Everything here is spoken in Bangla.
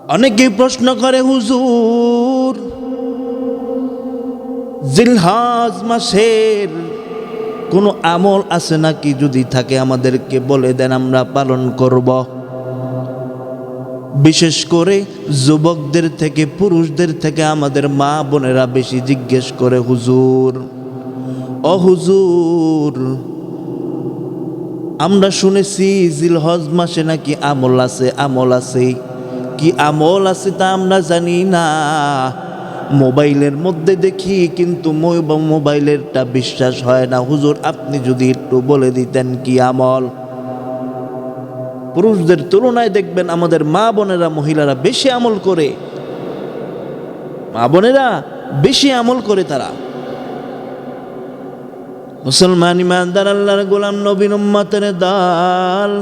অনেকেই প্রশ্ন করে, হুজুর জিলহজ মাসের কোনো আমল আছে নাকি? যদি থাকে আমাদেরকে বলে দেন, আমরা পালন করব। বিশেষ করে যুবকদের থেকে, পুরুষদের থেকে আমাদের মা বোনেরা বেশি জিজ্ঞেস করে, হুজুর ও হুজুর, আমরা শুনেছি জিলহজ মাসে নাকি আমল আছে। আমল আছে কি? আমল আছে তা আমরা জানি না, মোবাইলের মধ্যে দেখি, কিন্তু মোবাইলেরটা বিশ্বাস হয় না। হুজুর আপনি যদি একটু বলে দিতেন কি আমল। পুরুষদের তুলনায় দেখবেন আমাদের মা বোনেরা, মহিলারা বেশি আমল করে। মা বোনেরা বেশি আমল করে। তারা মুসলমান ইমানদার আল্লাহর গোলাম নবীর উম্মতের দল।